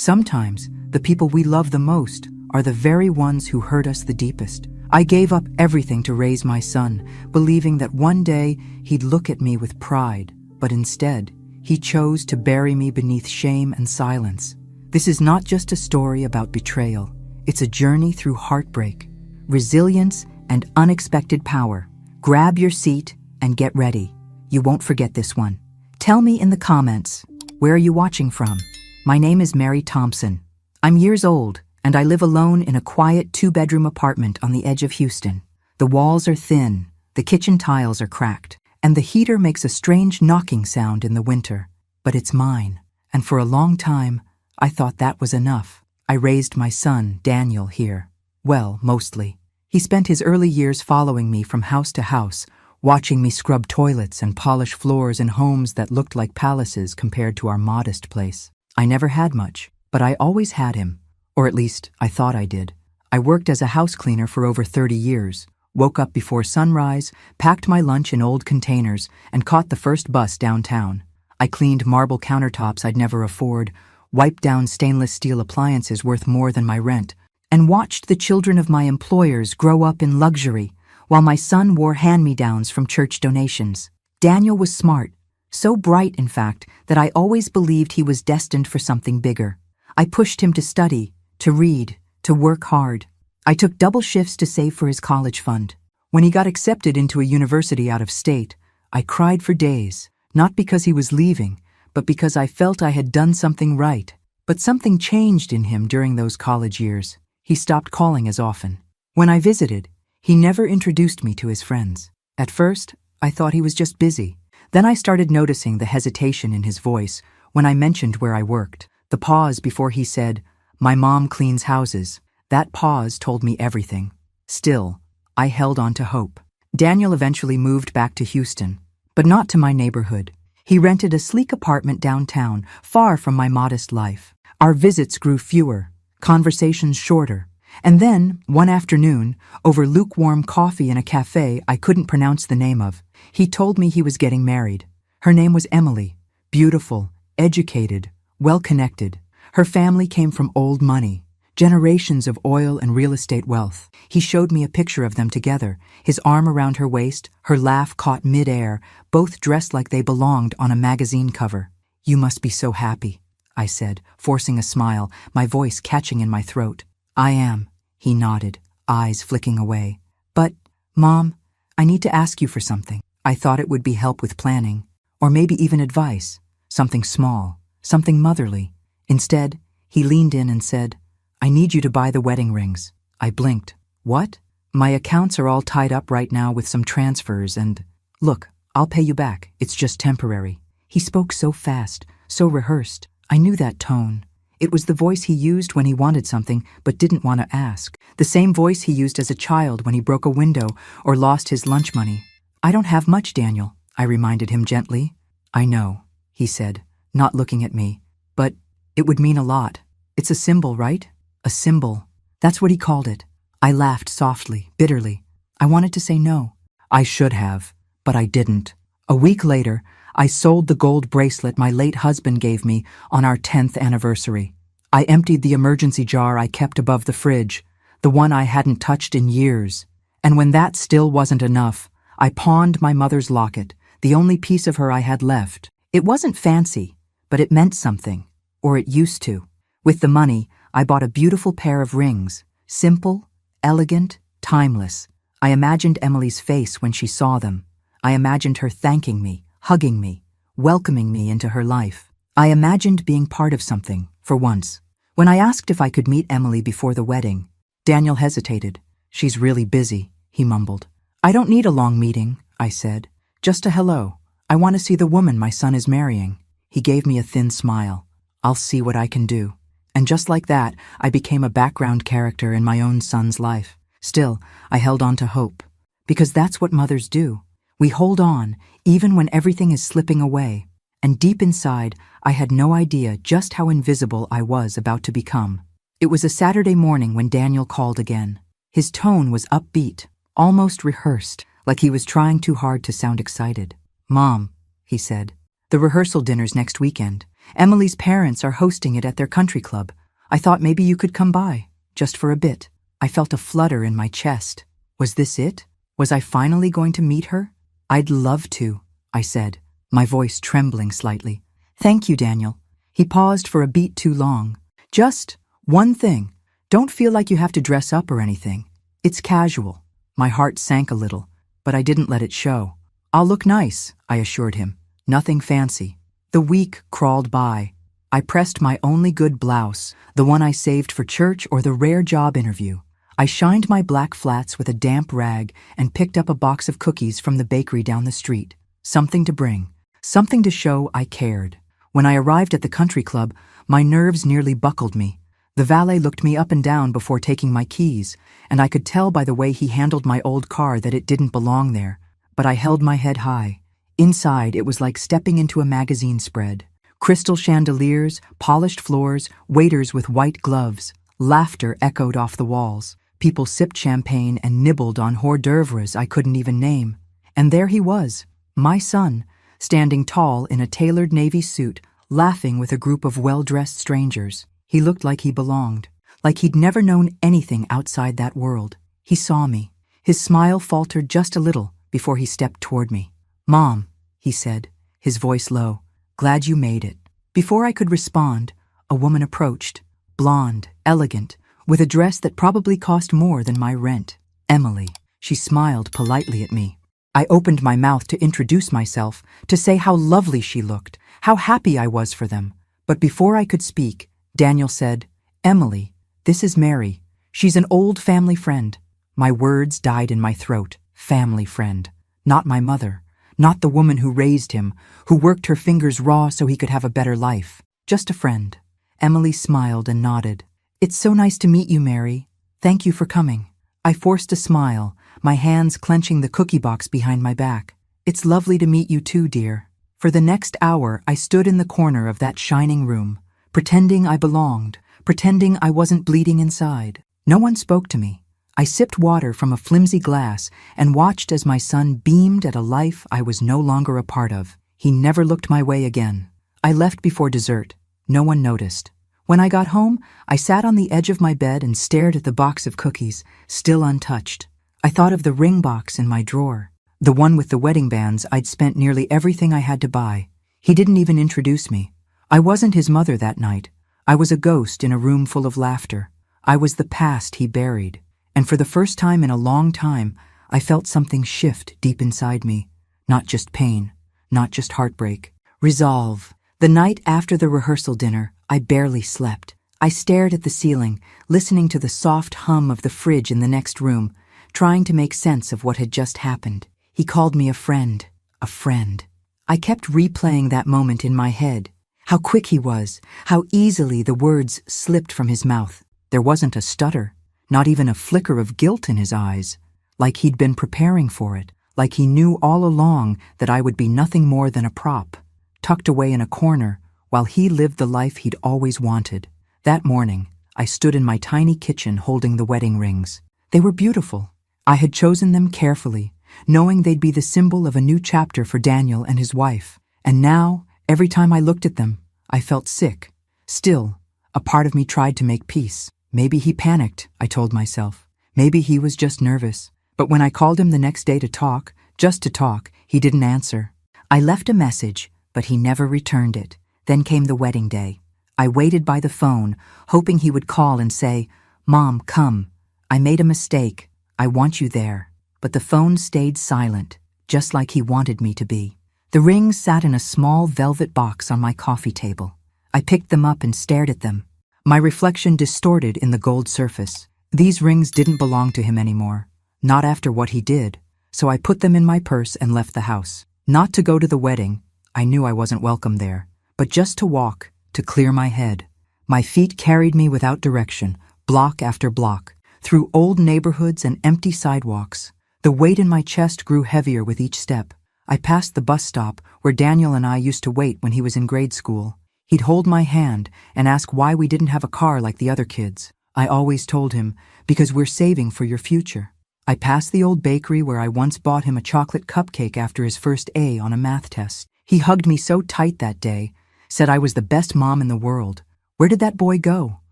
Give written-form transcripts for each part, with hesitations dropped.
Sometimes, the people we love the most are the very ones who hurt us the deepest. I gave up everything to raise my son, believing that one day he'd look at me with pride, but instead, he chose to bury me beneath shame and silence. This is not just a story about betrayal. It's a journey through heartbreak, resilience, and unexpected power. Grab your seat and get ready. You won't forget this one. Tell me in the comments, where are you watching from? My name is Mary Thompson. I'm years old, and I live alone in a quiet 2-bedroom apartment on the edge of Houston. The walls are thin, the kitchen tiles are cracked, and the heater makes a strange knocking sound in the winter. But it's mine, and for a long time, I thought that was enough. I raised my son, Daniel, here. Well, mostly. He spent his early years following me from house to house, watching me scrub toilets and polish floors in homes that looked like palaces compared to our modest place. I never had much, but I always had him. Or at least, I thought I did. I worked as a house cleaner for over 30 years, woke up before sunrise, packed my lunch in old containers, and caught the first bus downtown. I cleaned marble countertops I'd never afford, wiped down stainless steel appliances worth more than my rent, and watched the children of my employers grow up in luxury, while my son wore hand-me-downs from church donations. Daniel was smart, so bright, in fact, that I always believed he was destined for something bigger. I pushed him to study, to read, to work hard. I took double shifts to save for his college fund. When he got accepted into a university out of state, I cried for days, not because he was leaving, but because I felt I had done something right. But something changed in him during those college years. He stopped calling as often. When I visited, he never introduced me to his friends. At first, I thought he was just busy. Then I started noticing the hesitation in his voice when I mentioned where I worked. The pause before he said, "My mom cleans houses." That pause told me everything. Still, I held on to hope. Daniel eventually moved back to Houston, but not to my neighborhood. He rented a sleek apartment downtown, far from my modest life. Our visits grew fewer, conversations shorter, and then, one afternoon, over lukewarm coffee in a cafe I couldn't pronounce the name of, he told me he was getting married. Her name was Emily, beautiful, educated, well-connected. Her family came from old money, generations of oil and real estate wealth. He showed me a picture of them together, his arm around her waist, her laugh caught mid-air, both dressed like they belonged on a magazine cover. "You must be so happy," I said, forcing a smile, my voice catching in my throat. "I am," he nodded, eyes flicking away. "But, Mom, I need to ask you for something." I thought it would be help with planning, or maybe even advice, something small, something motherly. Instead, he leaned in and said, "I need you to buy the wedding rings." I blinked. "What?" "My accounts are all tied up right now with some transfers and—" "Look, I'll pay you back. It's just temporary." He spoke so fast, so rehearsed. I knew that tone. It was the voice he used when he wanted something but didn't want to ask. The same voice he used as a child when he broke a window or lost his lunch money. "I don't have much, Daniel," I reminded him gently. "I know," he said, not looking at me. "But it would mean a lot. It's a symbol, right?" "A symbol." That's what he called it. I laughed softly, bitterly. I wanted to say no. I should have, but I didn't. A week later, I sold the gold bracelet my late husband gave me on our 10th anniversary. I emptied the emergency jar I kept above the fridge, the one I hadn't touched in years. And when that still wasn't enough, I pawned my mother's locket, the only piece of her I had left. It wasn't fancy, but it meant something, or it used to. With the money, I bought a beautiful pair of rings, simple, elegant, timeless. I imagined Emily's face when she saw them. I imagined her thanking me, hugging me, welcoming me into her life. I imagined being part of something, for once. When I asked if I could meet Emily before the wedding, Daniel hesitated. "She's really busy," he mumbled. "I don't need a long meeting," I said. "Just a hello. I want to see the woman my son is marrying." He gave me a thin smile. "I'll see what I can do." And just like that, I became a background character in my own son's life. Still, I held on to hope. Because that's what mothers do. We hold on, even when everything is slipping away. And deep inside, I had no idea just how invisible I was about to become. It was a Saturday morning when Daniel called again. His tone was upbeat, almost rehearsed, like he was trying too hard to sound excited. "Mom," he said, "the rehearsal dinner's next weekend. Emily's parents are hosting it at their country club. I thought maybe you could come by, just for a bit." I felt a flutter in my chest. Was this it? Was I finally going to meet her? "I'd love to," I said, my voice trembling slightly. "Thank you, Daniel." He paused for a beat too long. "Just one thing. Don't feel like you have to dress up or anything. It's casual." My heart sank a little, but I didn't let it show. "I'll look nice," I assured him. "Nothing fancy." The week crawled by. I pressed my only good blouse, the one I saved for church or the rare job interview. I shined my black flats with a damp rag and picked up a box of cookies from the bakery down the street. Something to bring. Something to show I cared. When I arrived at the country club, my nerves nearly buckled me. The valet looked me up and down before taking my keys, and I could tell by the way he handled my old car that it didn't belong there. But I held my head high. Inside, it was like stepping into a magazine spread. Crystal chandeliers, polished floors, waiters with white gloves. Laughter echoed off the walls. People sipped champagne and nibbled on hors d'oeuvres I couldn't even name. And there he was, my son, standing tall in a tailored navy suit, laughing with a group of well-dressed strangers. He looked like he belonged, like he'd never known anything outside that world. He saw me. His smile faltered just a little before he stepped toward me. "Mom," he said, his voice low, "glad you made it." Before I could respond, a woman approached, blonde, elegant, with a dress that probably cost more than my rent. "Emily." She smiled politely at me. I opened my mouth to introduce myself, to say how lovely she looked, how happy I was for them. But before I could speak, Daniel said, "Emily, this is Mary. She's an old family friend." My words died in my throat. Family friend. Not my mother. Not the woman who raised him, who worked her fingers raw so he could have a better life. Just a friend. Emily smiled and nodded. "It's so nice to meet you, Mary. Thank you for coming." I forced a smile, my hands clenching the cookie box behind my back. "It's lovely to meet you too, dear." For the next hour, I stood in the corner of that shining room, pretending I belonged, pretending I wasn't bleeding inside. No one spoke to me. I sipped water from a flimsy glass and watched as my son beamed at a life I was no longer a part of. He never looked my way again. I left before dessert. No one noticed. When I got home, I sat on the edge of my bed and stared at the box of cookies, still untouched. I thought of the ring box in my drawer, the one with the wedding bands I'd spent nearly everything I had to buy. He didn't even introduce me. I wasn't his mother that night. I was a ghost in a room full of laughter. I was the past he buried. And for the first time in a long time, I felt something shift deep inside me. Not just pain, not just heartbreak. Resolve. The night after the rehearsal dinner, I barely slept. I stared at the ceiling, listening to the soft hum of the fridge in the next room, trying to make sense of what had just happened. He called me a friend. A friend. I kept replaying that moment in my head. How quick he was, how easily the words slipped from his mouth. There wasn't a stutter, not even a flicker of guilt in his eyes. Like he'd been preparing for it, like he knew all along that I would be nothing more than a prop, tucked away in a corner, while he lived the life he'd always wanted. That morning, I stood in my tiny kitchen holding the wedding rings. They were beautiful. I had chosen them carefully, knowing they'd be the symbol of a new chapter for Daniel and his wife. And now, every time I looked at them, I felt sick. Still, a part of me tried to make peace. Maybe he panicked, I told myself. Maybe he was just nervous. But when I called him the next day to talk, just to talk, he didn't answer. I left a message, but he never returned it. Then came the wedding day. I waited by the phone, hoping he would call and say, "Mom, come. I made a mistake. I want you there." But the phone stayed silent, just like he wanted me to be. The rings sat in a small velvet box on my coffee table. I picked them up and stared at them. My reflection distorted in the gold surface. These rings didn't belong to him anymore. Not after what he did. So I put them in my purse and left the house. Not to go to the wedding. I knew I wasn't welcome there. But just to walk, to clear my head. My feet carried me without direction, block after block, through old neighborhoods and empty sidewalks. The weight in my chest grew heavier with each step. I passed the bus stop where Daniel and I used to wait when he was in grade school. He'd hold my hand and ask why we didn't have a car like the other kids. I always told him, "Because we're saving for your future." I passed the old bakery where I once bought him a chocolate cupcake after his first A on a math test. He hugged me so tight that day said I was the best mom in the world. Where did that boy go?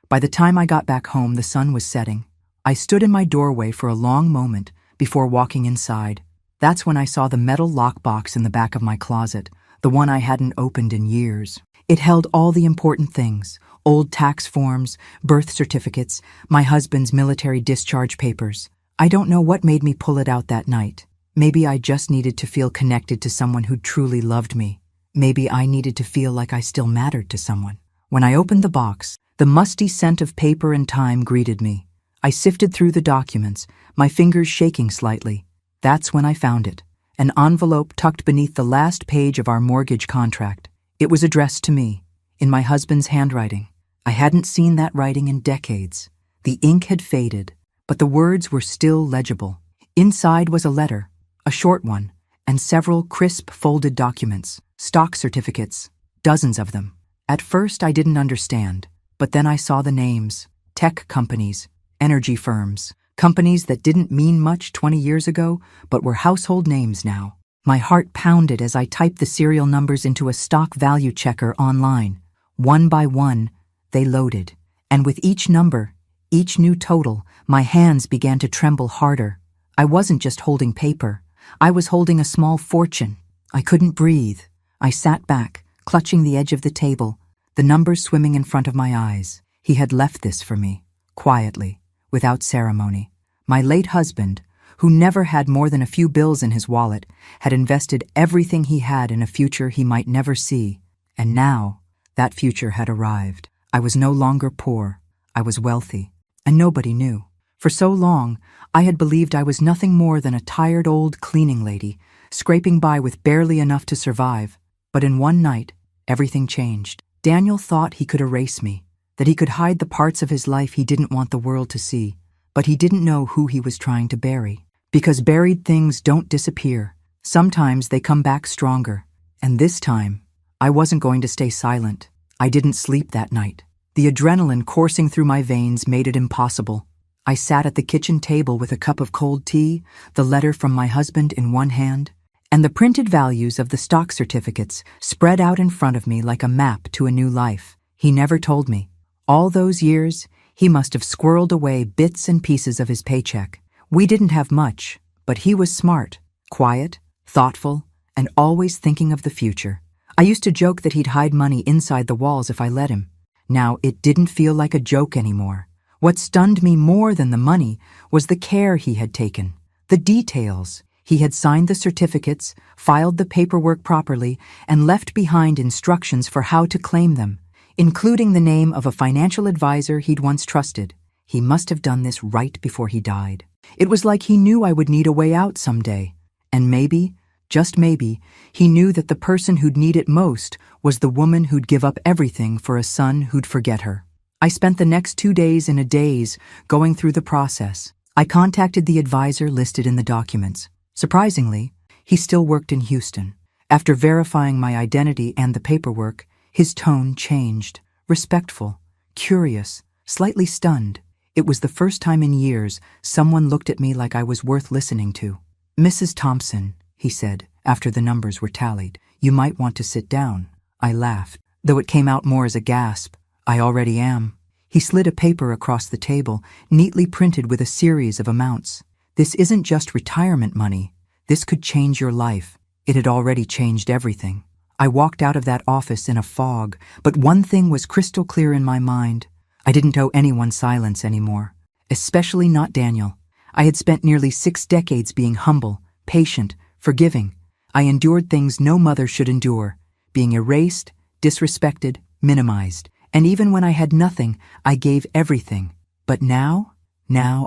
By the time I got back home, the sun was setting. I stood in my doorway for a long moment before walking inside. That's when I saw the metal lockbox in the back of my closet, the one I hadn't opened in years. It held all the important things: old tax forms, birth certificates, my husband's military discharge papers. I don't know what made me pull it out that night. Maybe I just needed to feel connected to someone who truly loved me. Maybe I needed to feel like I still mattered to someone. When I opened the box, the musty scent of paper and time greeted me. I sifted through the documents, my fingers shaking slightly. That's when I found it, an envelope tucked beneath the last page of our mortgage contract. It was addressed to me, in my husband's handwriting. I hadn't seen that writing in decades. The ink had faded, but the words were still legible. Inside was a letter, a short one, and several crisp folded documents, stock certificates, dozens of them. At first I didn't understand, but then I saw the names: tech companies, energy firms, companies that didn't mean much 20 years ago, but were household names now. My heart pounded as I typed the serial numbers into a stock value checker online. One by one, they loaded. And with each number, each new total, my hands began to tremble harder. I wasn't just holding paper. I was holding a small fortune. I couldn't breathe. I sat back, clutching the edge of the table, the numbers swimming in front of my eyes. He had left this for me, quietly, without ceremony. My late husband, who never had more than a few bills in his wallet, had invested everything he had in a future he might never see. And now, that future had arrived. I was no longer poor. I was wealthy. And nobody knew. For so long, I had believed I was nothing more than a tired old cleaning lady, scraping by with barely enough to survive. But in one night, everything changed. Daniel thought he could erase me, that he could hide the parts of his life he didn't want the world to see. But he didn't know who he was trying to bury. Because buried things don't disappear. Sometimes they come back stronger. And this time, I wasn't going to stay silent. I didn't sleep that night. The adrenaline coursing through my veins made it impossible. I sat at the kitchen table with a cup of cold tea, the letter from my husband in one hand, and the printed values of the stock certificates spread out in front of me like a map to a new life. He never told me. All those years, he must have squirreled away bits and pieces of his paycheck. We didn't have much, but he was smart, quiet, thoughtful, and always thinking of the future. I used to joke that he'd hide money inside the walls if I let him. Now it didn't feel like a joke anymore. What stunned me more than the money was the care he had taken, the details. He had signed the certificates, filed the paperwork properly, and left behind instructions for how to claim them, including the name of a financial advisor he'd once trusted. He must have done this right before he died. It was like he knew I would need a way out someday. And maybe, just maybe, he knew that the person who'd need it most was the woman who'd give up everything for a son who'd forget her. I spent the next 2 days in a daze going through the process. I contacted the advisor listed in the documents. Surprisingly, he still worked in Houston. After verifying my identity and the paperwork, his tone changed. Respectful, curious, slightly stunned. It was the first time in years someone looked at me like I was worth listening to. "Mrs. Thompson," he said, after the numbers were tallied, "you might want to sit down." I laughed, though it came out more as a gasp. "I already am." He slid a paper across the table, neatly printed with a series of amounts. "This isn't just retirement money. This could change your life." It had already changed everything. I walked out of that office in a fog, but one thing was crystal clear in my mind. I didn't owe anyone silence anymore, especially not Daniel. I had spent nearly 6 decades being humble, patient, forgiving. I endured things no mother should endure, being erased, disrespected, minimized. And even when I had nothing, I gave everything. But now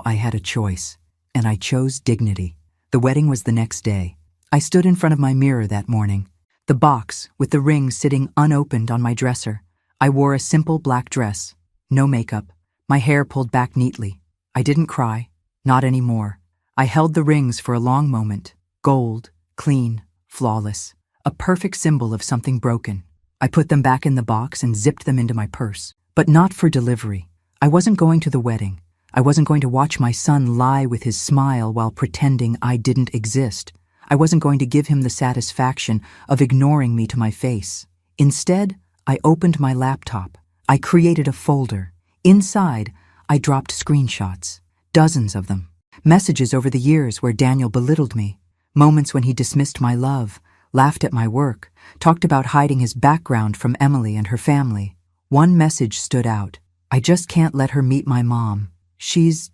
I had a choice, and I chose dignity. The wedding was the next day. I stood in front of my mirror that morning, the box with the ring sitting unopened on my dresser. I wore a simple black dress, no makeup, my hair pulled back neatly. I didn't cry, not anymore. I held the rings for a long moment, gold, clean, flawless, a perfect symbol of something broken. I put them back in the box and zipped them into my purse, but not for delivery. I wasn't going to the wedding. I wasn't going to watch my son lie with his smile while pretending I didn't exist. I wasn't going to give him the satisfaction of ignoring me to my face. Instead, I opened my laptop. I created a folder. Inside, I dropped screenshots, dozens of them. Messages over the years where Daniel belittled me, moments when he dismissed my love, laughed at my work, talked about hiding his background from Emily and her family. One message stood out. I just can't let her meet my mom. She's,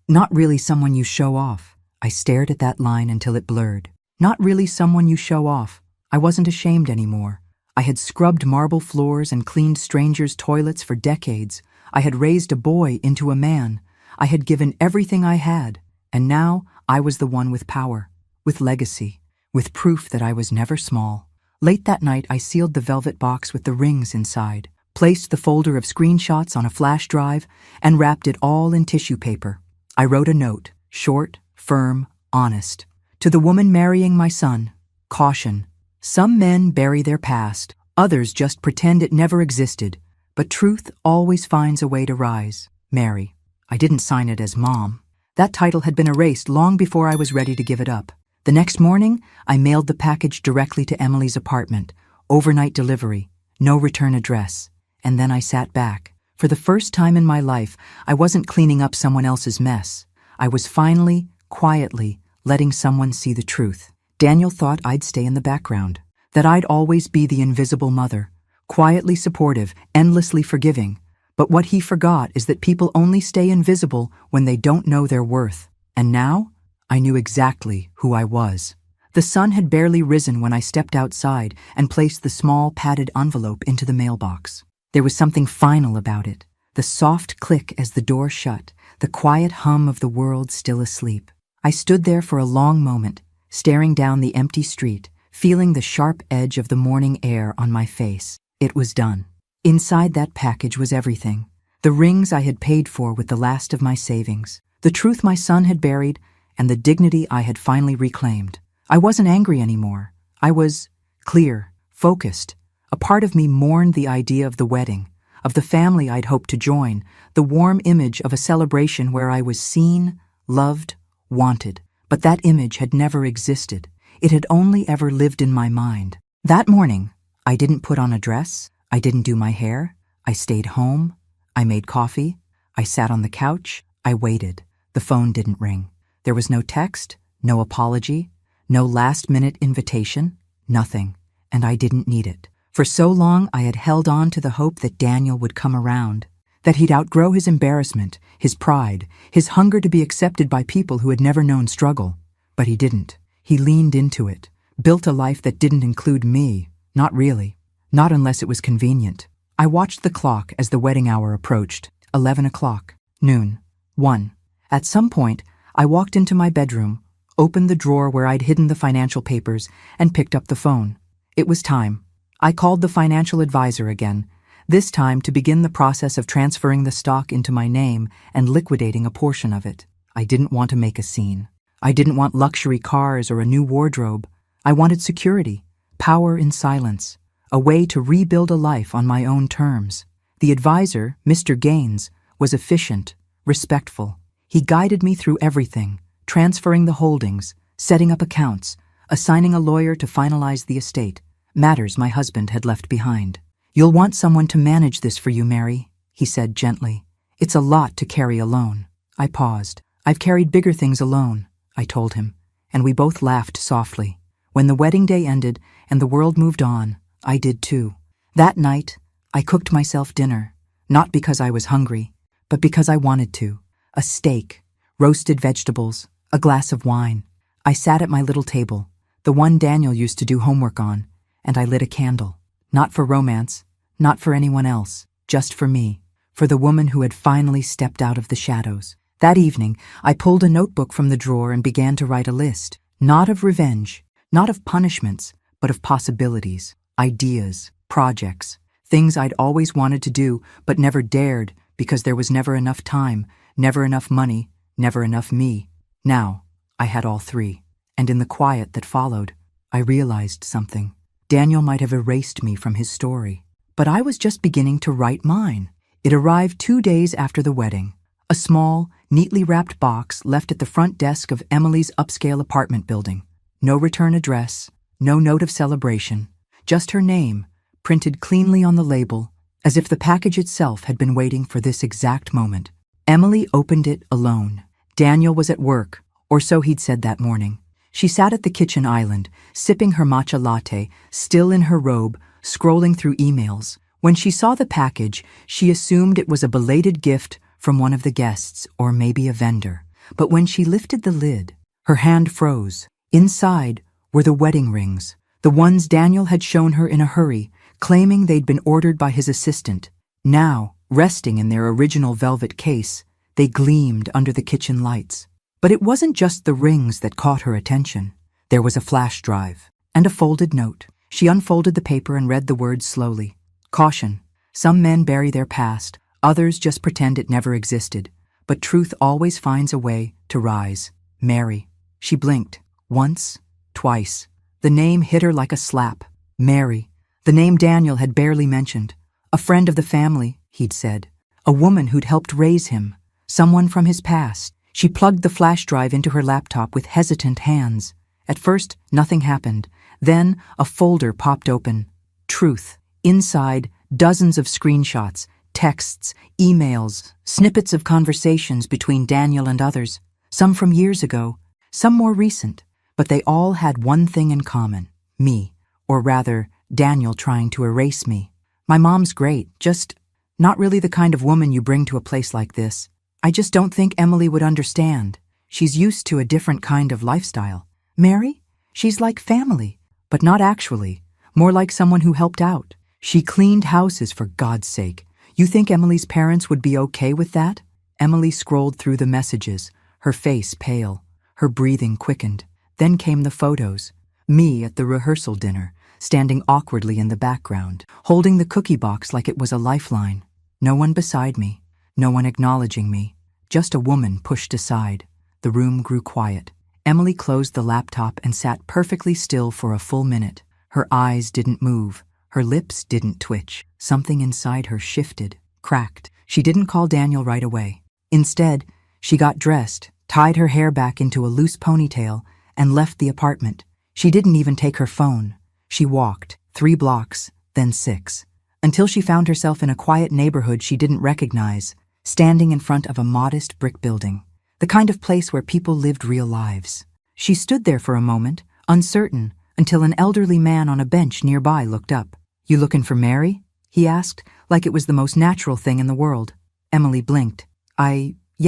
not really someone you show off. I stared at that line until it blurred. Not really someone you show off. I wasn't ashamed anymore. I had scrubbed marble floors and cleaned strangers' toilets for decades. I had raised a boy into a man. I had given everything I had, and now I was the one with power, with legacy, with proof that I was never small. Late that night, I sealed the velvet box with the rings inside, placed the folder of screenshots on a flash drive, and wrapped it all in tissue paper. I wrote a note, short, firm, honest. To the woman marrying my son, caution. Some men bury their past, others just pretend it never existed, but truth always finds a way to rise. Mary. I didn't sign it as Mom. That title had been erased long before I was ready to give it up. The next morning, I mailed the package directly to Emily's apartment, overnight delivery, no return address. And then I sat back. For the first time in my life, I wasn't cleaning up someone else's mess. I was finally, quietly, letting someone see the truth. Daniel thought I'd stay in the background, that I'd always be the invisible mother, quietly supportive, endlessly forgiving. But what he forgot is that people only stay invisible when they don't know their worth. And now, I knew exactly who I was. The sun had barely risen when I stepped outside and placed the small padded envelope into the mailbox. There was something final about it, the soft click as the door shut, the quiet hum of the world still asleep. I stood there for a long moment, staring down the empty street, feeling the sharp edge of the morning air on my face. It was done. Inside that package was everything. The rings I had paid for with the last of my savings, the truth my son had buried, and the dignity I had finally reclaimed. I wasn't angry anymore. I was clear, focused. A part of me mourned the idea of the wedding, of the family I'd hoped to join, the warm image of a celebration where I was seen, loved, wanted. But that image had never existed. It had only ever lived in my mind. That morning, I didn't put on a dress. I didn't do my hair. I stayed home. I made coffee. I sat on the couch. I waited. The phone didn't ring. There was no text, no apology, no last-minute invitation, nothing. And I didn't need it. For so long, I had held on to the hope that Daniel would come around, that he'd outgrow his embarrassment, his pride, his hunger to be accepted by people who had never known struggle. But he didn't. He leaned into it, built a life that didn't include me. Not really. Not unless it was convenient. I watched the clock as the wedding hour approached. 11 o'clock, noon, 1. At some point, I walked into my bedroom, opened the drawer where I'd hidden the financial papers, and picked up the phone. It was time. I called the financial advisor again, this time to begin the process of transferring the stock into my name and liquidating a portion of it. I didn't want to make a scene. I didn't want luxury cars or a new wardrobe. I wanted security, power in silence. A way to rebuild a life on my own terms. The advisor, Mr. Gaines, was efficient, respectful. He guided me through everything, transferring the holdings, setting up accounts, assigning a lawyer to finalize the estate, matters my husband had left behind. "You'll want someone to manage this for you, Mary," he said gently. "It's a lot to carry alone." I paused. "I've carried bigger things alone," I told him, and we both laughed softly. When the wedding day ended and the world moved on, I did too. That night, I cooked myself dinner, not because I was hungry, but because I wanted to. A steak, roasted vegetables, a glass of wine. I sat at my little table, the one Daniel used to do homework on, and I lit a candle. Not for romance, not for anyone else, just for me, for the woman who had finally stepped out of the shadows. That evening, I pulled a notebook from the drawer and began to write a list, not of revenge, not of punishments, but of possibilities. Ideas, projects, things I'd always wanted to do but never dared because there was never enough time, never enough money, never enough me. Now, I had all three. And in the quiet that followed, I realized something. Daniel might have erased me from his story, but I was just beginning to write mine. It arrived 2 days after the wedding. A small, neatly wrapped box left at the front desk of Emily's upscale apartment building. No return address, no note of celebration. Just her name, printed cleanly on the label, as if the package itself had been waiting for this exact moment. Emily opened it alone. Daniel was at work, or so he'd said that morning. She sat at the kitchen island, sipping her matcha latte, still in her robe, scrolling through emails. When she saw the package, she assumed it was a belated gift from one of the guests, or maybe a vendor. But when she lifted the lid, her hand froze. Inside were the wedding rings, the ones Daniel had shown her in a hurry, claiming they'd been ordered by his assistant. Now, resting in their original velvet case, they gleamed under the kitchen lights. But it wasn't just the rings that caught her attention. There was a flash drive and a folded note. She unfolded the paper and read the words slowly. Caution. Some men bury their past, others just pretend it never existed. But truth always finds a way to rise. Mary. She blinked. Once, twice. The name hit her like a slap. Mary. The name Daniel had barely mentioned. A friend of the family, he'd said. A woman who'd helped raise him. Someone from his past. She plugged the flash drive into her laptop with hesitant hands. At first, nothing happened. Then, a folder popped open. Truth. Inside, dozens of screenshots, texts, emails, snippets of conversations between Daniel and others. Some from years ago, some more recent. But they all had one thing in common. Me. Or rather, Daniel trying to erase me. My mom's great, just not really the kind of woman you bring to a place like this. I just don't think Emily would understand. She's used to a different kind of lifestyle. Mary? She's like family, but not actually. More like someone who helped out. She cleaned houses, for God's sake. You think Emily's parents would be okay with that? Emily scrolled through the messages, her face pale, her breathing quickened. Then came the photos. Me at the rehearsal dinner, standing awkwardly in the background, holding the cookie box like it was a lifeline. No one beside me. No one acknowledging me. Just a woman pushed aside. The room grew quiet. Emily closed the laptop and sat perfectly still for a full minute. Her eyes didn't move. Her lips didn't twitch. Something inside her shifted, cracked. She didn't call Daniel right away. Instead, she got dressed, tied her hair back into a loose ponytail, and left the apartment. She didn't even take her phone. She walked 3 blocks, then 6, until she found herself in a quiet neighborhood she didn't recognize, standing in front of a modest brick building, the kind of place where people lived real lives. She stood there for a moment, uncertain, until an elderly man on a bench nearby looked up. "You looking for Mary?" he asked, like it was the most natural thing in the world. Emily blinked.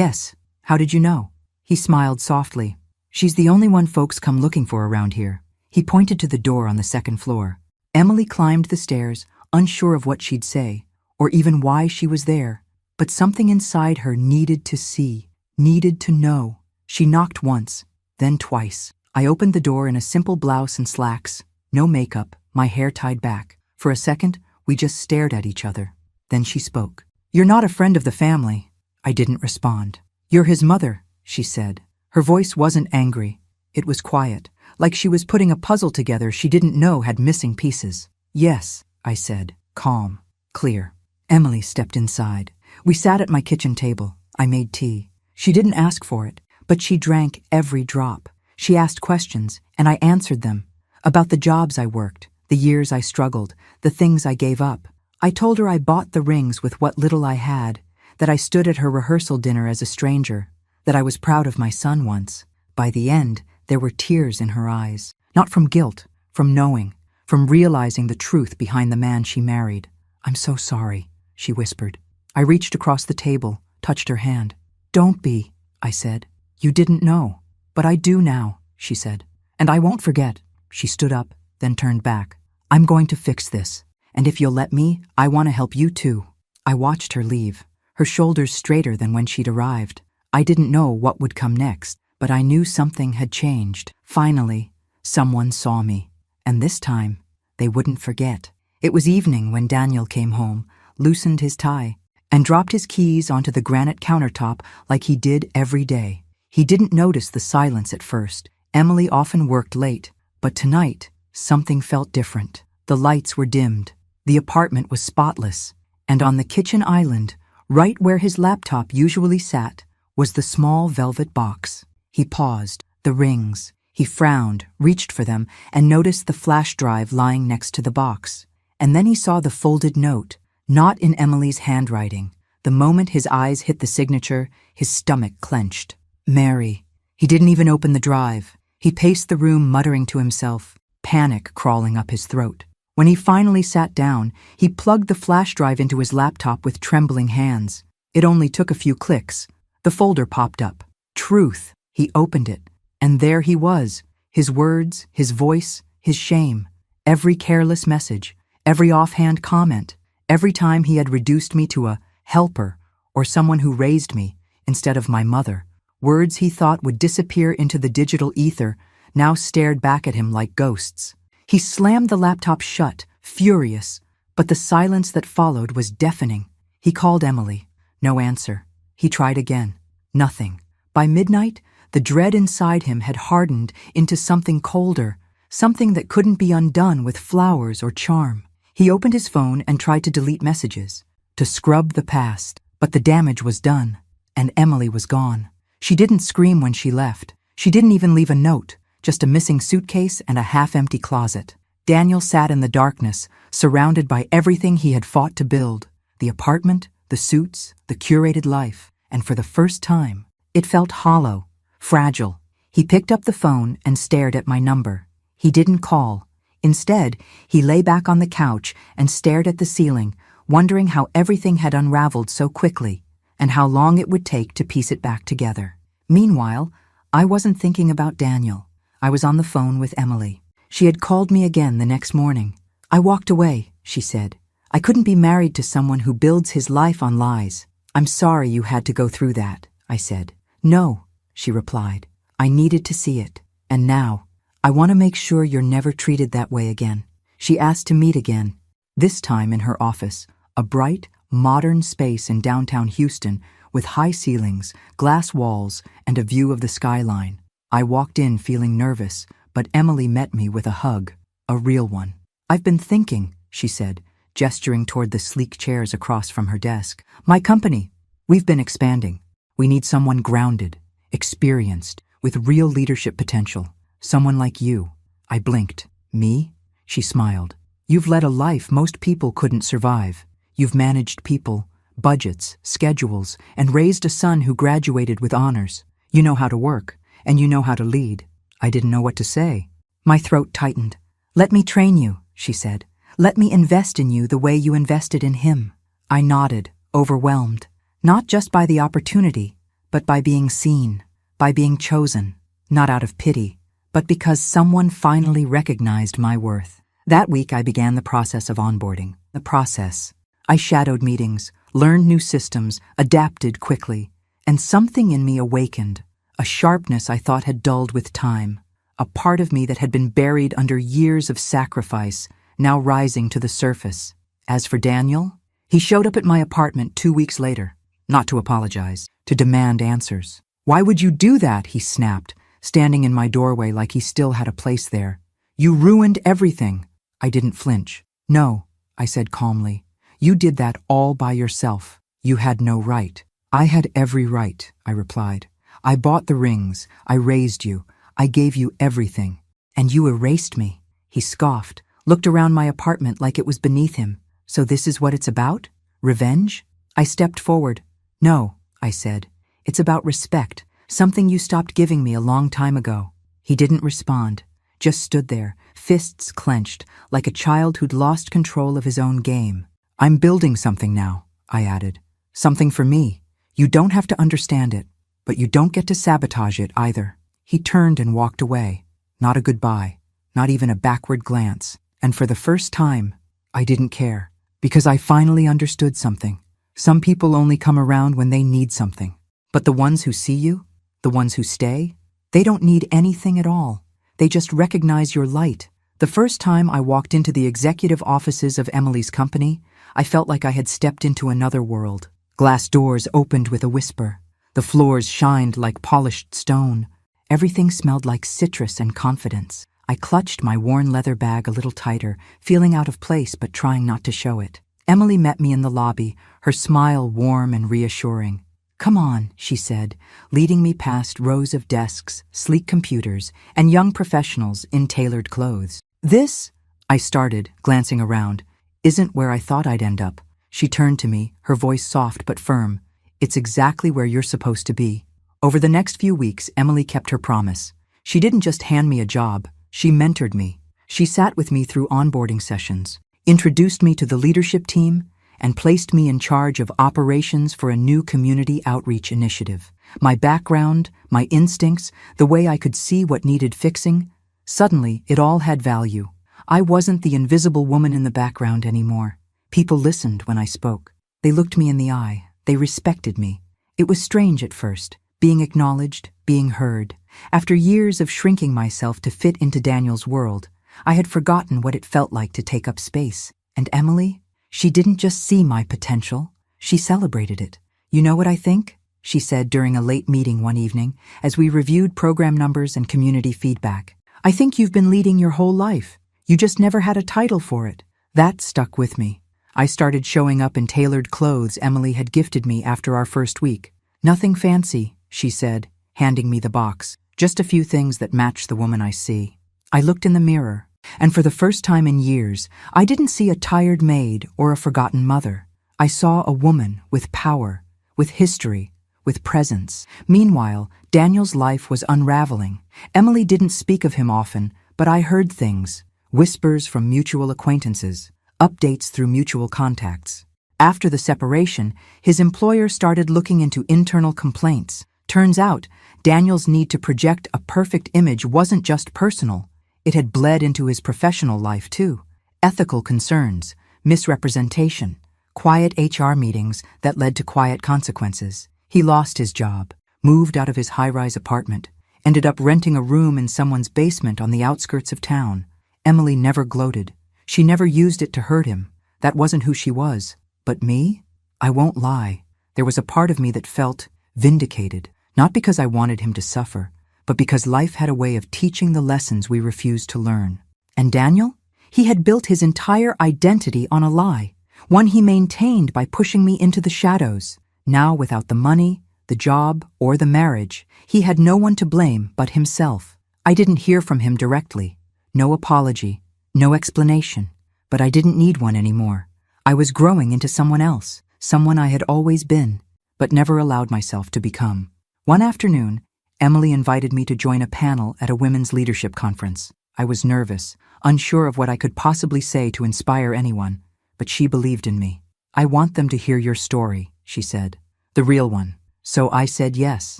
Yes. How did you know?" He smiled softly. "She's the only one folks come looking for around here." He pointed to the door on the 2nd floor. Emily climbed the stairs, unsure of what she'd say, or even why she was there. But something inside her needed to see, needed to know. She knocked once, then twice. I opened the door in a simple blouse and slacks, no makeup, my hair tied back. For a second, we just stared at each other. Then she spoke. "You're not a friend of the family." I didn't respond. "You're his mother," she said. Her voice wasn't angry. It was quiet, like she was putting a puzzle together she didn't know had missing pieces. "Yes," I said, calm, clear. Emily stepped inside. We sat at my kitchen table. I made tea. She didn't ask for it, but she drank every drop. She asked questions, and I answered them. About the jobs I worked, the years I struggled, the things I gave up. I told her I bought the rings with what little I had, that I stood at her rehearsal dinner as a stranger, that I was proud of my son once. By the end, there were tears in her eyes. Not from guilt, from knowing, from realizing the truth behind the man she married. "I'm so sorry," she whispered. I reached across the table, touched her hand. "Don't be," I said. "You didn't know." "But I do now," she said. "And I won't forget." She stood up, then turned back. "I'm going to fix this. And if you'll let me, I want to help you too." I watched her leave, her shoulders straighter than when she'd arrived. I didn't know what would come next, but I knew something had changed. Finally, someone saw me. And this time, they wouldn't forget. It was evening when Daniel came home, loosened his tie, and dropped his keys onto the granite countertop like he did every day. He didn't notice the silence at first. Emily often worked late, but tonight, something felt different. The lights were dimmed. The apartment was spotless. And on the kitchen island, right where his laptop usually sat, was the small velvet box. He paused. The rings. He frowned, reached for them, and noticed the flash drive lying next to the box. And then he saw the folded note, not in Emily's handwriting. The moment his eyes hit the signature, his stomach clenched. Mary. He didn't even open the drive. He paced the room muttering to himself, panic crawling up his throat. When he finally sat down, he plugged the flash drive into his laptop with trembling hands. It only took a few clicks. The folder popped up. Truth. He opened it. And there he was. His words, his voice, his shame. Every careless message, every offhand comment, every time he had reduced me to a helper or someone who raised me instead of my mother. Words he thought would disappear into the digital ether now stared back at him like ghosts. He slammed the laptop shut, furious, but the silence that followed was deafening. He called Emily. No answer. He tried again. Nothing. By midnight, the dread inside him had hardened into something colder, something that couldn't be undone with flowers or charm. He opened his phone and tried to delete messages, to scrub the past, but the damage was done, and Emily was gone. She didn't scream when she left. She didn't even leave a note, just a missing suitcase and a half-empty closet. Daniel sat in the darkness, surrounded by everything he had fought to build, the apartment, the suits, the curated life, and for the first time, it felt hollow, fragile. He picked up the phone and stared at my number. He didn't call. Instead, he lay back on the couch and stared at the ceiling, wondering how everything had unraveled so quickly, and how long it would take to piece it back together. Meanwhile, I wasn't thinking about Daniel. I was on the phone with Emily. She had called me again the next morning. I walked away, she said. I couldn't be married to someone who builds his life on lies. I'm sorry you had to go through that, I said. No, she replied. I needed to see it. And now, I want to make sure you're never treated that way again. She asked to meet again, this time in her office, a bright, modern space in downtown Houston with high ceilings, glass walls, and a view of the skyline. I walked in feeling nervous, but Emily met me with a hug, a real one. I've been thinking, she said, gesturing toward the sleek chairs across from her desk. My company, we've been expanding. We need someone grounded, experienced, with real leadership potential. Someone like you. I blinked. Me? She smiled. You've led a life most people couldn't survive. You've managed people, budgets, schedules, and raised a son who graduated with honors. You know how to work, and you know how to lead. I didn't know what to say. My throat tightened. Let me train you, she said. Let me invest in you the way you invested in him. I nodded, overwhelmed, not just by the opportunity, but by being seen, by being chosen, not out of pity, but because someone finally recognized my worth. That week I began the process of onboarding. The process. I shadowed meetings, learned new systems, adapted quickly, and something in me awakened, a sharpness I thought had dulled with time, a part of me that had been buried under years of sacrifice, now rising to the surface. As for Daniel, he showed up at my apartment 2 weeks later, not to apologize, to demand answers. Why would you do that? He snapped, standing in my doorway like he still had a place there. You ruined everything. I didn't flinch. No, I said calmly. You did that all by yourself. You had no right. I had every right, I replied. I bought the rings. I raised you. I gave you everything. And you erased me. He scoffed, looked around my apartment like it was beneath him. So this is what it's about? Revenge? I stepped forward. No, I said. It's about respect, something you stopped giving me a long time ago. He didn't respond, just stood there, fists clenched, like a child who'd lost control of his own game. I'm building something now, I added. Something for me. You don't have to understand it, but you don't get to sabotage it either. He turned and walked away. Not a goodbye, not even a backward glance. And for the first time, I didn't care, because I finally understood something. Some people only come around when they need something. But the ones who see you, the ones who stay, they don't need anything at all. They just recognize your light. The first time I walked into the executive offices of Emily's company, I felt like I had stepped into another world. Glass doors opened with a whisper. The floors shined like polished stone. Everything smelled like citrus and confidence. I clutched my worn leather bag a little tighter, feeling out of place but trying not to show it. Emily met me in the lobby, her smile warm and reassuring. Come on, she said, leading me past rows of desks, sleek computers, and young professionals in tailored clothes. This, I started, glancing around. isn't where I thought I'd end up." She turned to me, her voice soft but firm. "It's exactly where you're supposed to be." Over the next few weeks, Emily kept her promise. She didn't just hand me a job, she mentored me. She sat with me through onboarding sessions, introduced me to the leadership team, and placed me in charge of operations for a new community outreach initiative. My background, my instincts, the way I could see what needed fixing, suddenly it all had value. I wasn't the invisible woman in the background anymore. People listened when I spoke. They looked me in the eye. They respected me. It was strange at first, being acknowledged, being heard. After years of shrinking myself to fit into Daniel's world, I had forgotten what it felt like to take up space. And Emily? She didn't just see my potential, she celebrated it. "You know what I think?" she said during a late meeting one evening as we reviewed program numbers and community feedback. "I think you've been leading your whole life. You just never had a title for it." That stuck with me. I started showing up in tailored clothes Emily had gifted me after our first week. "Nothing fancy," she said, handing me the box. "Just a few things that match the woman I see." I looked in the mirror, and for the first time in years, I didn't see a tired maid or a forgotten mother. I saw a woman with power, with history, with presence. Meanwhile, Daniel's life was unraveling. Emily didn't speak of him often, but I heard things, whispers from mutual acquaintances, updates through mutual contacts. After the separation, his employer started looking into internal complaints. Turns out, Daniel's need to project a perfect image wasn't just personal. It had bled into his professional life too. Ethical concerns, misrepresentation, quiet HR meetings that led to quiet consequences. He lost his job, moved out of his high-rise apartment, ended up renting a room in someone's basement on the outskirts of town. Emily never gloated. She never used it to hurt him. That wasn't who she was. But me? I won't lie. There was a part of me that felt vindicated, not because I wanted him to suffer, but because life had a way of teaching the lessons we refused to learn. And Daniel? He had built his entire identity on a lie, one he maintained by pushing me into the shadows. Now, without the money, the job, or the marriage, he had no one to blame but himself. I didn't hear from him directly. No apology, no explanation. But I didn't need one anymore. I was growing into someone else, someone I had always been, but never allowed myself to become. One afternoon, Emily invited me to join a panel at a women's leadership conference. I was nervous, unsure of what I could possibly say to inspire anyone, but she believed in me. "I want them to hear your story," she said. "The real one." So I said yes.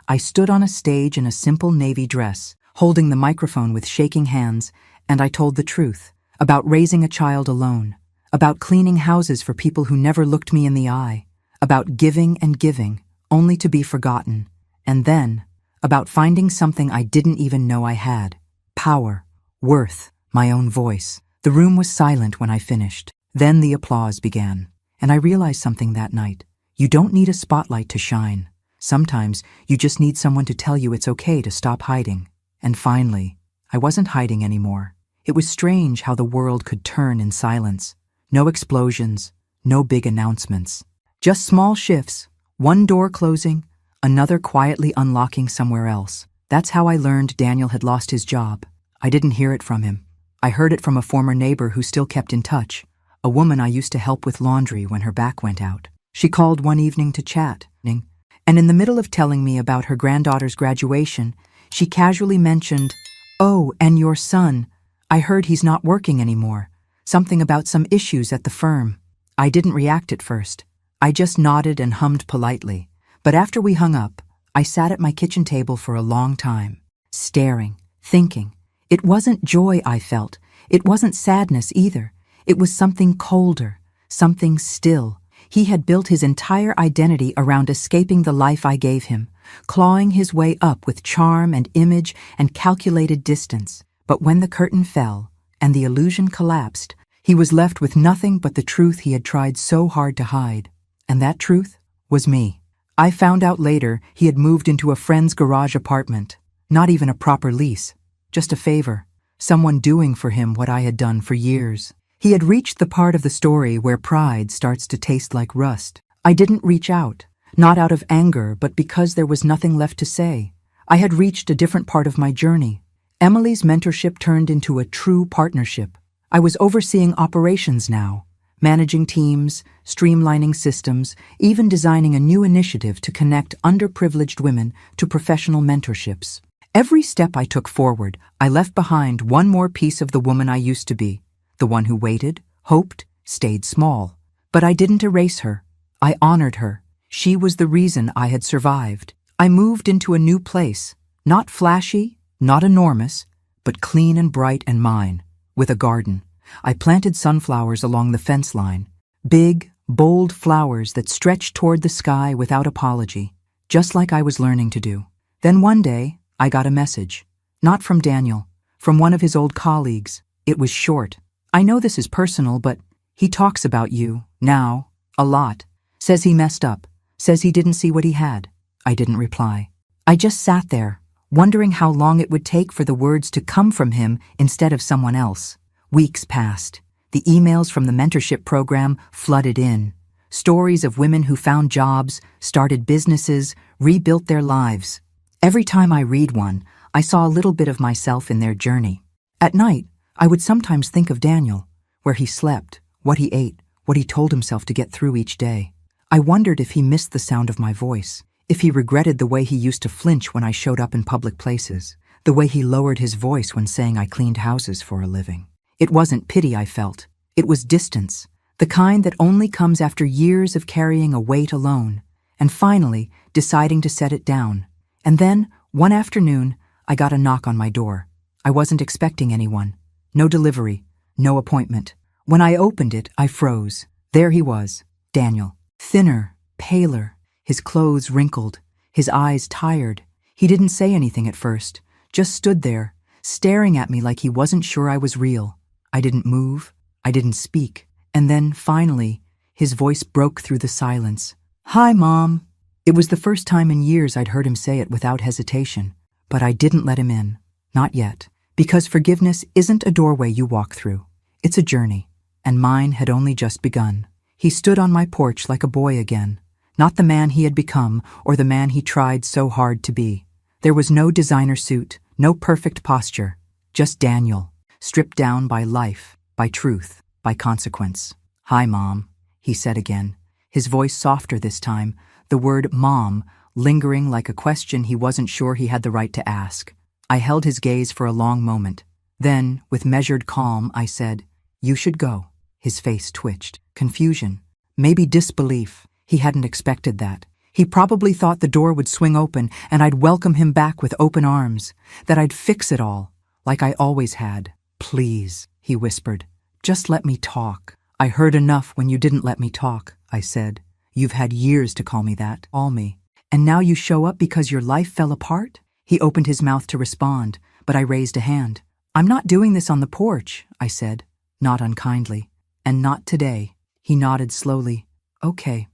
I stood on a stage in a simple navy dress, holding the microphone with shaking hands, and I told the truth about raising a child alone, about cleaning houses for people who never looked me in the eye, about giving and giving, only to be forgotten, and then about finding something I didn't even know I had: power, worth, my own voice. The room was silent when I finished. Then the applause began, and I realized something that night. You don't need a spotlight to shine. Sometimes you just need someone to tell you it's okay to stop hiding. And finally, I wasn't hiding anymore. It was strange how the world could turn in silence. No explosions, no big announcements. Just small shifts, one door closing, another quietly unlocking somewhere else. That's how I learned Daniel had lost his job. I didn't hear it from him. I heard it from a former neighbor who still kept in touch, a woman I used to help with laundry when her back went out. She called one evening to chat, and in the middle of telling me about her granddaughter's graduation, she casually mentioned, "Oh, and your son. I heard he's not working anymore. Something about some issues at the firm." I didn't react at first. I just nodded and hummed politely. But after we hung up, I sat at my kitchen table for a long time, staring, thinking. It wasn't joy I felt. It wasn't sadness either. It was something colder, something still. He had built his entire identity around escaping the life I gave him, clawing his way up with charm and image and calculated distance. But when the curtain fell and the illusion collapsed, he was left with nothing but the truth he had tried so hard to hide. And that truth was me. I found out later he had moved into a friend's garage apartment. Not even a proper lease, just a favor. Someone doing for him what I had done for years. He had reached the part of the story where pride starts to taste like rust. I didn't reach out, not out of anger, but because there was nothing left to say. I had reached a different part of my journey. Emily's mentorship turned into a true partnership. I was overseeing operations now, managing teams, streamlining systems, even designing a new initiative to connect underprivileged women to professional mentorships. Every step I took forward, I left behind one more piece of the woman I used to be, the one who waited, hoped, stayed small. But I didn't erase her. I honored her. She was the reason I had survived. I moved into a new place, not flashy, not enormous, but clean and bright and mine, with a garden. I planted sunflowers along the fence line, big, bold flowers that stretched toward the sky without apology, just like I was learning to do. Then one day, I got a message. Not from Daniel, from one of his old colleagues. It was short. I know this is personal, but he talks about you, now, a lot. Says he messed up. Says he didn't see what he had. I didn't reply. I just sat there, wondering how long it would take for the words to come from him instead of someone else. Weeks passed. The emails from the mentorship program flooded in. Stories of women who found jobs, started businesses, rebuilt their lives. Every time I read one, I saw a little bit of myself in their journey. At night, I would sometimes think of Daniel, where he slept, what he ate, what he told himself to get through each day. I wondered if he missed the sound of my voice, if he regretted the way he used to flinch when I showed up in public places, the way he lowered his voice when saying I cleaned houses for a living. It wasn't pity I felt. It was distance, the kind that only comes after years of carrying a weight alone, and finally deciding to set it down. And then, one afternoon, I got a knock on my door. I wasn't expecting anyone. No delivery, no appointment. When I opened it, I froze. There he was, Daniel. Thinner, paler, his clothes wrinkled, his eyes tired. He didn't say anything at first, just stood there, staring at me like he wasn't sure I was real. I didn't move, I didn't speak. And then, finally, his voice broke through the silence. "Hi, Mom." It was the first time in years I'd heard him say it without hesitation. But I didn't let him in. Not yet. Because forgiveness isn't a doorway you walk through. It's a journey. And mine had only just begun. He stood on my porch like a boy again. Not the man he had become or the man he tried so hard to be. There was no designer suit, no perfect posture. Just Daniel, stripped down by life, by truth, by consequence. "Hi, Mom," he said again. His voice softer this time, the word Mom lingering like a question he wasn't sure he had the right to ask. I held his gaze for a long moment. Then, with measured calm, I said, "You should go." His face twitched. Confusion. Maybe disbelief. He hadn't expected that. He probably thought the door would swing open and I'd welcome him back with open arms, that I'd fix it all, like I always had. "Please," he whispered, "just let me talk." "I heard enough when you didn't let me talk," I said. "You've had years to call me that, all me. And now you show up because your life fell apart?" He opened his mouth to respond, but I raised a hand. "I'm not doing this on the porch," I said, not unkindly. "And not today." He nodded slowly. "Okay,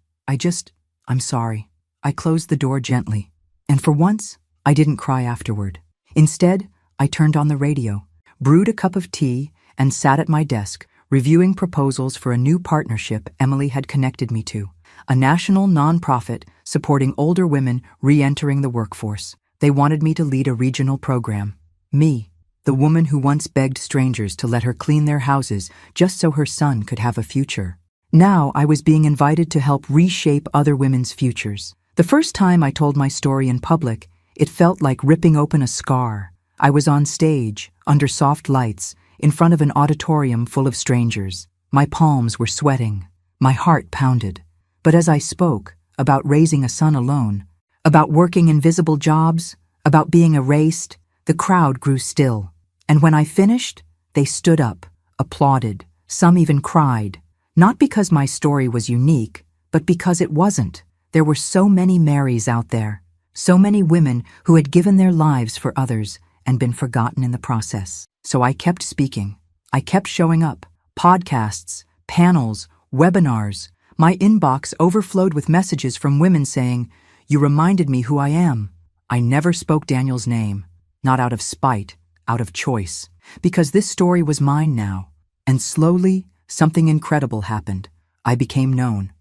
I'm sorry." I closed the door gently. And for once, I didn't cry afterward. Instead, I turned on the radio, brewed a cup of tea, and sat at my desk, reviewing proposals for a new partnership Emily had connected me to. A national nonprofit supporting older women re-entering the workforce. They wanted me to lead a regional program. Me, the woman who once begged strangers to let her clean their houses just so her son could have a future. Now I was being invited to help reshape other women's futures. The first time I told my story in public, it felt like ripping open a scar. I was on stage, under soft lights, in front of an auditorium full of strangers. My palms were sweating. My heart pounded. But as I spoke about raising a son alone, about working invisible jobs, about being erased, the crowd grew still. And when I finished, they stood up, applauded. Some even cried. Not because my story was unique, but because it wasn't. There were so many Marys out there, so many women who had given their lives for others and been forgotten in the process. So I kept speaking. I kept showing up. Podcasts, panels, webinars. My inbox overflowed with messages from women saying, "You reminded me who I am." I never spoke Daniel's name, not out of spite, out of choice, because this story was mine now. And slowly, something incredible happened. I became known.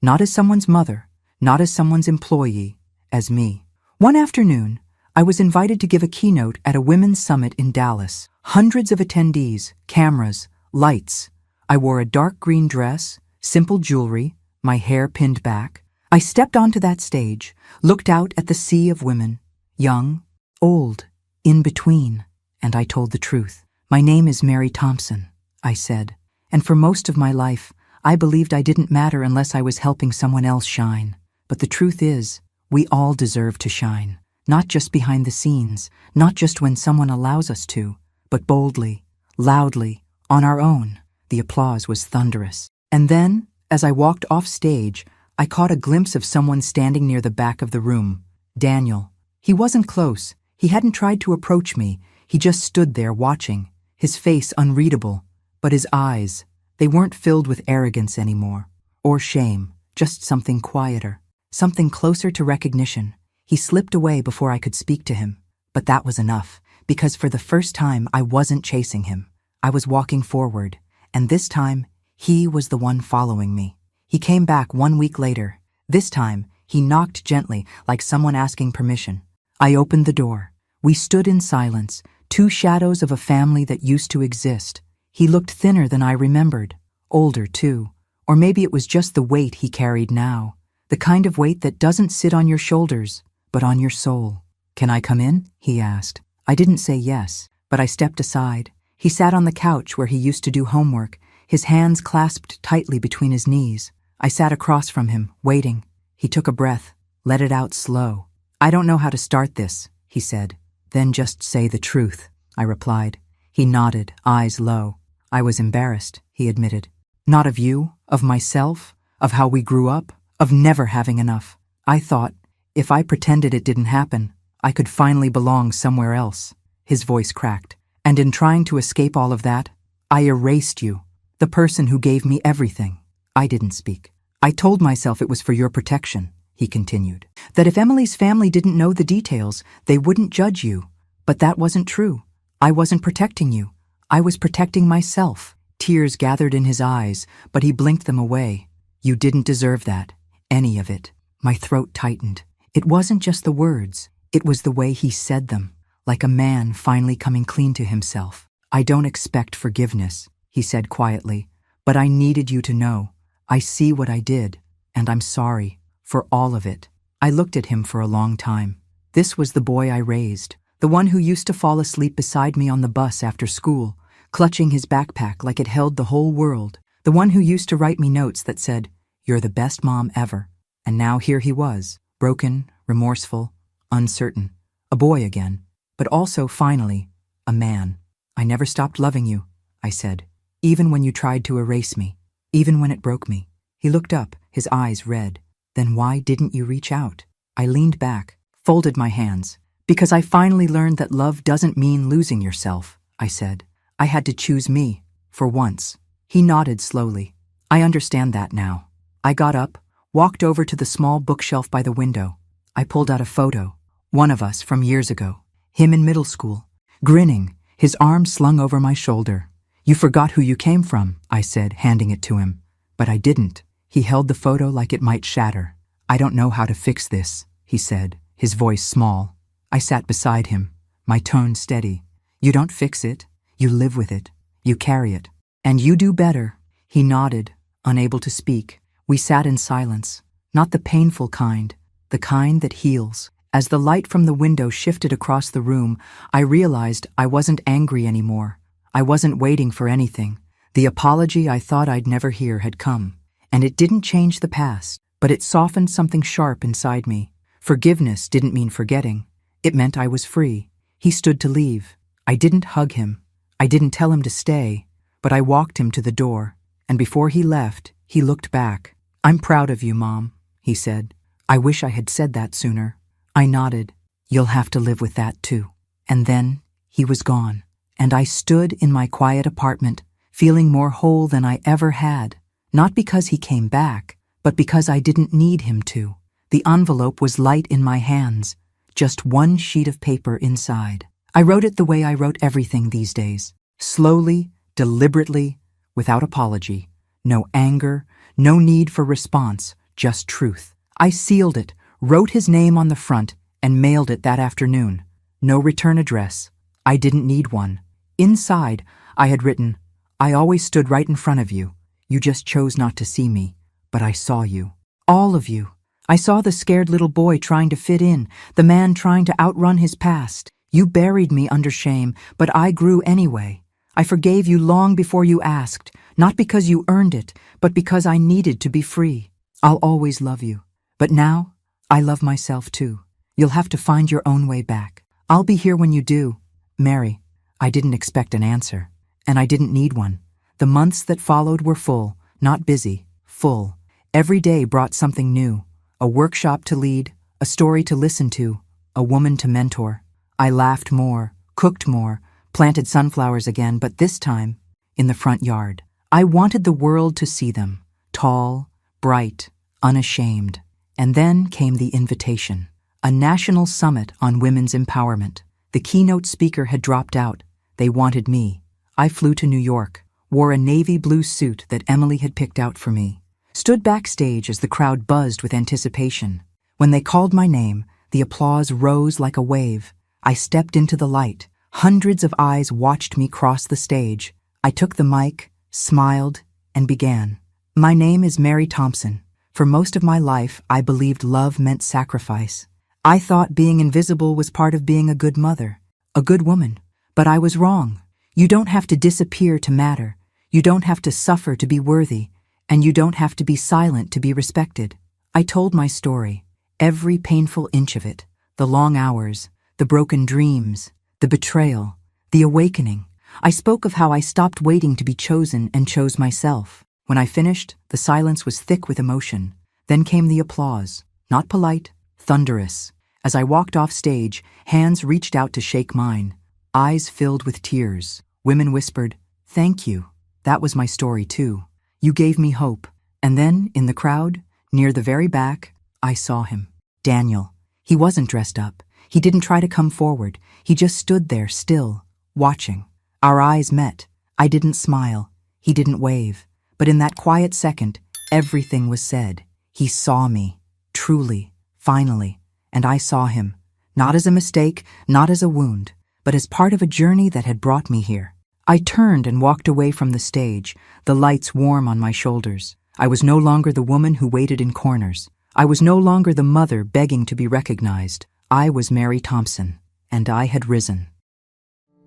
Not as someone's mother, not as someone's employee, as me. One afternoon, I was invited to give a keynote at a women's summit in Dallas. Hundreds of attendees, cameras, lights. I wore a dark green dress, simple jewelry, my hair pinned back. I stepped onto that stage, looked out at the sea of women, young, old, in between, and I told the truth. My name is Mary Thompson, I said, and for most of my life, I believed I didn't matter unless I was helping someone else shine. But the truth is, we all deserve to shine, not just behind the scenes, not just when someone allows us to, but boldly, loudly, on our own. The applause was thunderous. And then, as I walked off stage, I caught a glimpse of someone standing near the back of the room. Daniel. He wasn't close. He hadn't tried to approach me. He just stood there watching, his face unreadable. But his eyes, they weren't filled with arrogance anymore, or shame, just something quieter, something closer to recognition. He slipped away before I could speak to him. But that was enough, because for the first time I wasn't chasing him. I was walking forward, and this time, he was the one following me. He came back 1 week later. This time, he knocked gently, like someone asking permission. I opened the door. We stood in silence, two shadows of a family that used to exist. He looked thinner than I remembered, older too. Or maybe it was just the weight he carried now, the kind of weight that doesn't sit on your shoulders, but on your soul. "Can I come in?" he asked. I didn't say yes, but I stepped aside. He sat on the couch where he used to do homework, his hands clasped tightly between his knees. I sat across from him, waiting. He took a breath, let it out slow. "I don't know how to start this," he said. "Then just say the truth," I replied. He nodded, eyes low. "I was embarrassed," he admitted. "Not of you, of myself, of how we grew up, of never having enough. I thought, if I pretended it didn't happen, I could finally belong somewhere else." His voice cracked. "And in trying to escape all of that, I erased you, the person who gave me everything." I didn't speak. "I told myself it was for your protection," he continued. "That if Emily's family didn't know the details, they wouldn't judge you. But that wasn't true. I wasn't protecting you. I was protecting myself." Tears gathered in his eyes, but he blinked them away. "You didn't deserve that. Any of it." My throat tightened. It wasn't just the words. It was the way he said them, like a man finally coming clean to himself. "I don't expect forgiveness," he said quietly, "but I needed you to know. I see what I did, and I'm sorry for all of it." I looked at him for a long time. This was the boy I raised, the one who used to fall asleep beside me on the bus after school, clutching his backpack like it held the whole world, the one who used to write me notes that said, "You're the best mom ever." And now here he was, broken, remorseful, uncertain, a boy again, but also, finally, a man. "I never stopped loving you," I said, "even when you tried to erase me, even when it broke me." He looked up, his eyes red. "Then why didn't you reach out?" I leaned back, folded my hands. "Because I finally learned that love doesn't mean losing yourself," I said. "I had to choose me, for once." He nodded slowly. "I understand that now." I got up, walked over to the small bookshelf by the window. I pulled out a photo, one of us from years ago, him in middle school, grinning, his arm slung over my shoulder. "You forgot who you came from," I said, handing it to him. But I didn't. He held the photo like it might shatter. "I don't know how to fix this," he said, his voice small. I sat beside him, my tone steady. "You don't fix it. You live with it. You carry it. And you do better." He nodded, unable to speak. We sat in silence, not the painful kind, the kind that heals. As the light from the window shifted across the room, I realized I wasn't angry anymore. I wasn't waiting for anything. The apology I thought I'd never hear had come. And it didn't change the past, but it softened something sharp inside me. Forgiveness didn't mean forgetting. It meant I was free. He stood to leave. I didn't hug him. I didn't tell him to stay, but I walked him to the door. And before he left, he looked back. "I'm proud of you, Mom," he said. "I wish I had said that sooner." I nodded. "You'll have to live with that too." And then he was gone, and I stood in my quiet apartment, feeling more whole than I ever had. Not because he came back, but because I didn't need him to. The envelope was light in my hands, just one sheet of paper inside. I wrote it the way I wrote everything these days, slowly, deliberately, without apology. No anger, no need for response, just truth. I sealed it, wrote his name on the front, and mailed it that afternoon. No return address. I didn't need one. Inside, I had written, I always stood right in front of you. You just chose not to see me, but I saw you. All of you. I saw the scared little boy trying to fit in, the man trying to outrun his past. You buried me under shame, but I grew anyway. I forgave you long before you asked, not because you earned it, but because I needed to be free. I'll always love you. But now, I love myself too. You'll have to find your own way back. I'll be here when you do. Mary, I didn't expect an answer, and I didn't need one. The months that followed were full, not busy, full. Every day brought something new. A workshop to lead, a story to listen to, a woman to mentor. I laughed more, cooked more, planted sunflowers again, but this time, in the front yard. I wanted the world to see them, tall, bright, unashamed. And then came the invitation, a national summit on women's empowerment. The keynote speaker had dropped out. They wanted me. I flew to New York, wore a navy blue suit that Emily had picked out for me, stood backstage as the crowd buzzed with anticipation. When they called my name, the applause rose like a wave. I stepped into the light. Hundreds of eyes watched me cross the stage. I took the mic, smiled, and began. My name is Mary Thompson. For most of my life, I believed love meant sacrifice. I thought being invisible was part of being a good mother, a good woman. But I was wrong. You don't have to disappear to matter. You don't have to suffer to be worthy. And you don't have to be silent to be respected. I told my story, every painful inch of it, the long hours, the broken dreams, the betrayal, the awakening. I spoke of how I stopped waiting to be chosen and chose myself. When I finished, the silence was thick with emotion. Then came the applause, not polite, thunderous. As I walked off stage, hands reached out to shake mine. Eyes filled with tears. Women whispered, "Thank you. That was my story too. You gave me hope." And then, in the crowd, near the very back, I saw him. Daniel. He wasn't dressed up. He didn't try to come forward. He just stood there, still, watching. Our eyes met. I didn't smile. He didn't wave. But in that quiet second, everything was said. He saw me, truly, finally, and I saw him, not as a mistake, not as a wound, but as part of a journey that had brought me here. I turned and walked away from the stage, the lights warm on my shoulders. I was no longer the woman who waited in corners. I was no longer the mother begging to be recognized. I was Mary Thompson, and I had risen.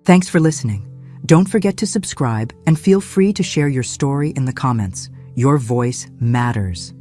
Thanks for listening. Don't forget to subscribe and feel free to share your story in the comments. Your voice matters.